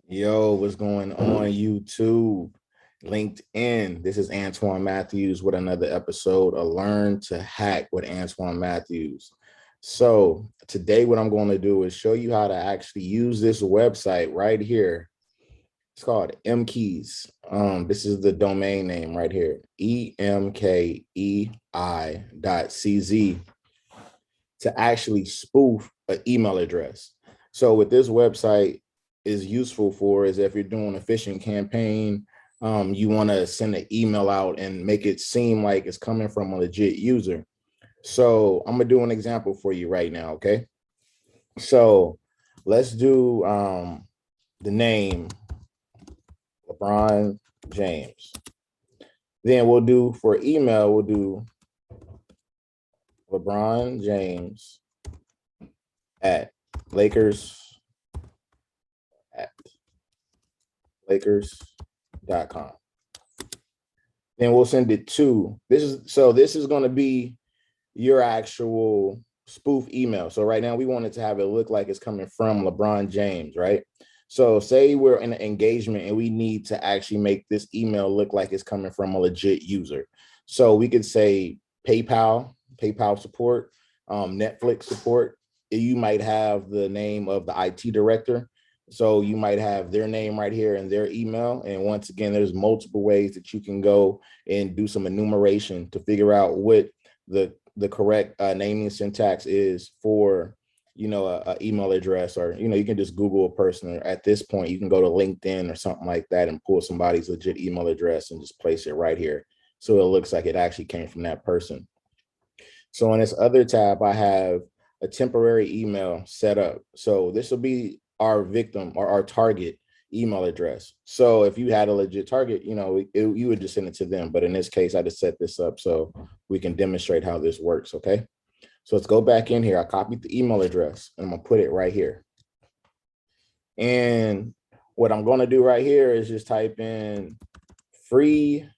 Yo, what's going on YouTube, LinkedIn? This is Antoine Matthews with another episode of Learn to Hack with Antoine Matthews. So today what I'm going to do is show you how to actually use this website right here. It's called Emkei.cz. This is the domain name right here, Emkei.cz, to actually spoof an email address. So what this website is useful for is if you're doing a phishing campaign, you want to send an email out and make it seem like it's coming from a legit user. So I'm gonna do an example for you right now, okay? So let's do the name LeBron James. Then we'll do for email, we'll do LeBron James at Lakers at Lakers.com. Then we'll send it to this is going to be your actual spoof email. So right now we want it to have it look like it's coming from LeBron James, right? So say we're in an engagement and we need to actually make this email look like it's coming from a legit user. So we could say PayPal support, Netflix support. You might have the name of the IT director. So you might have their name right here and their email. And once again, there's multiple ways that you can go and do some enumeration to figure out what the correct naming syntax is for, a email address, or, you can just Google a person, or at this point, you can go to LinkedIn or something like that and pull somebody's legit email address and just place it right here. So it looks like it actually came from that person. So in this other tab, I have a temporary email set up. So this will be our victim or our target email address. So if you had a legit target, you would just send it to them. But in this case, I just set this up so we can demonstrate how this works, okay? So let's go back in here. I copied the email address and I'm gonna put it right here. And what I'm gonna do right here is just type in free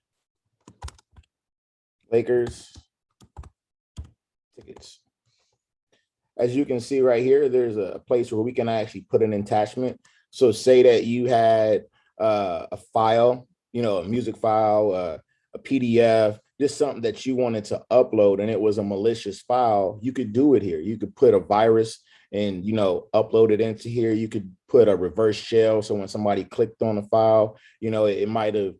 Lakers tickets. As you can see right here, there's a place where we can actually put an attachment. So say that you had a file, a music file, a PDF, just something that you wanted to upload and it was a malicious file, you could do it here. You could put a virus and, upload it into here. You could put a reverse shell. So when somebody clicked on the file, it might have,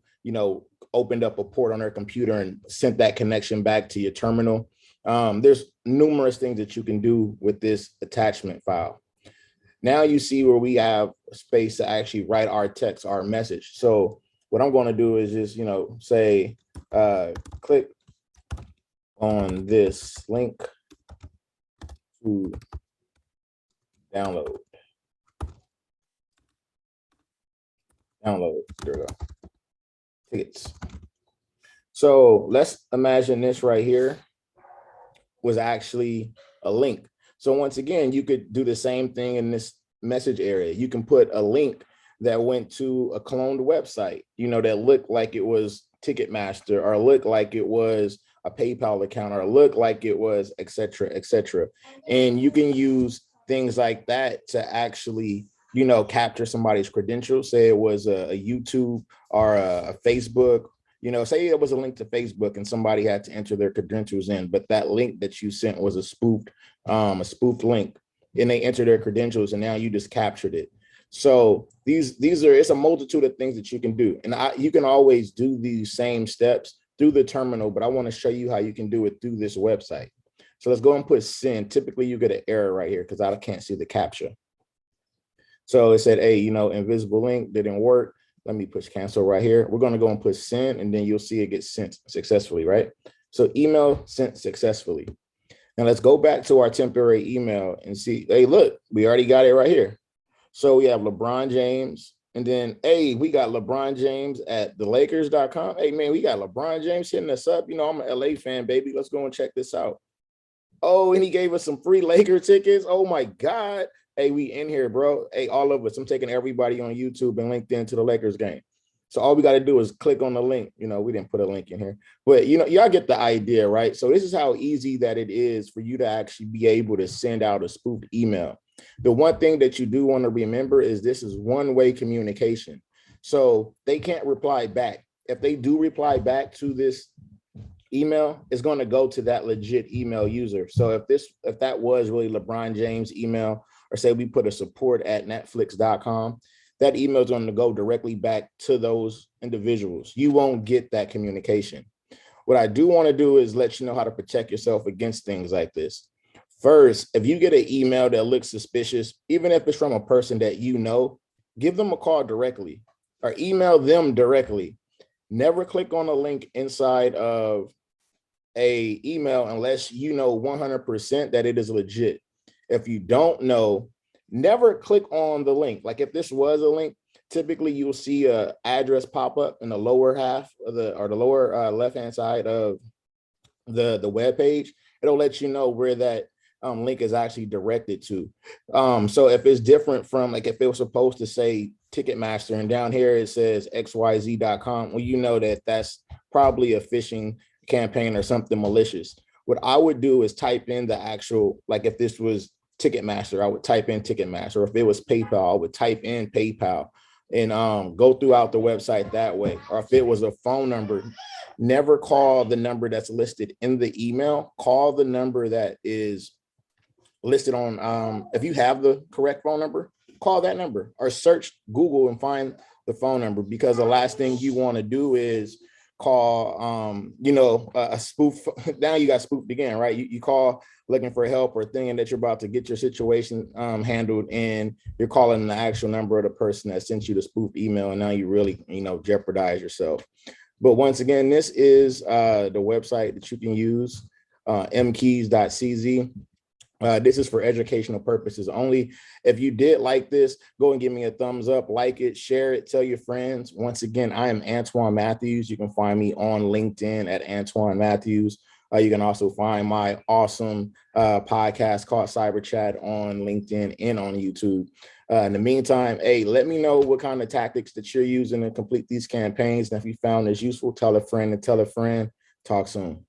opened up a port on their computer and sent that connection back to your terminal. There's numerous things that you can do with this attachment file. Now you see where we have space to actually write our text, our message. So what I'm going to do is just, say, click on this link to download. There we go. Tickets. So let's imagine this right here was actually a link. So once again, you could do the same thing in this message area. You can put a link that went to a cloned website, that looked like it was Ticketmaster, or looked like it was a PayPal account, or looked like it was et cetera, et cetera. And you can use things like that to actually, capture somebody's credentials. Say it was a YouTube or a Facebook. Say it was a link to Facebook and somebody had to enter their credentials in, but that link that you sent was a spoofed link, and they entered their credentials, and now you just captured it. So it's a multitude of things that you can do, and you can always do these same steps through the terminal, but I want to show you how you can do it through this website. So let's go and put send. Typically, you get an error right here because I can't see the captcha. So it said, hey, invisible link didn't work. Let me push cancel right here. We're going to go and push send, and then you'll see it gets sent successfully, right? So email sent successfully. Now let's go back to our temporary email and see, hey, look, we already got it right here. So we have LeBron James, and then, hey, we got LeBron James at the Lakers.com. Hey, man, we got LeBron James hitting us up. I'm an LA fan, baby. Let's go and check this out. Oh, and he gave us some free Laker tickets. Oh, my God. Hey, we in here, bro. Hey, all of us. I'm taking everybody on YouTube and LinkedIn to the Lakers game. So all we got to do is click on the link. We didn't put a link in here, but y'all get the idea, right? So this is how easy that it is for you to actually be able to send out a spoofed email. The one thing that you do want to remember is this is one-way communication. So they can't reply back. If they do reply back to this email, it's going to go to that legit email user. So if that was really LeBron James' email, or say we put a support@netflix.com, that email is going to go directly back to those individuals. You won't get that communication. What I do want to do is let you know how to protect yourself against things like this. First, if you get an email that looks suspicious, even if it's from a person that you know, give them a call directly or email them directly. Never click on a link inside of a email unless you know 100% that it is legit. If you don't know, never click on the link. Like if this was a link, typically you'll see a address pop up in the lower half of the lower left-hand side of the web page. It'll let you know where that link is actually directed to. So if it's different from, like if it was supposed to say Ticketmaster and down here it says xyz.com, well, you know that that's probably a phishing campaign or something malicious. What I would do is type in the actual, like if this was Ticketmaster, I would type in Ticketmaster. Or if it was PayPal, I would type in PayPal and go throughout the website that way. Or if it was a phone number, never call the number that's listed in the email. Call the number that is listed on, if you have the correct phone number, call that number or search Google and find the phone number, because the last thing you want to do is call, a spoof. Now you got spoofed again, right? You call looking for help or thinking that you're about to get your situation handled, and you're calling the actual number of the person that sent you the spoof email, and now you really, jeopardize yourself. But once again, this is the website that you can use, Emkei.cz. This is for educational purposes only. If you did like this, go and give me a thumbs up, like it, share it, tell your friends. Once again, I am Antoine Matthews. You can find me on LinkedIn at Antoine Matthews. You can also find my awesome podcast called Cyber Chat on LinkedIn and on YouTube. In the meantime, hey, let me know what kind of tactics that you're using to complete these campaigns. And if you found this useful, tell a friend and tell a friend. Talk soon.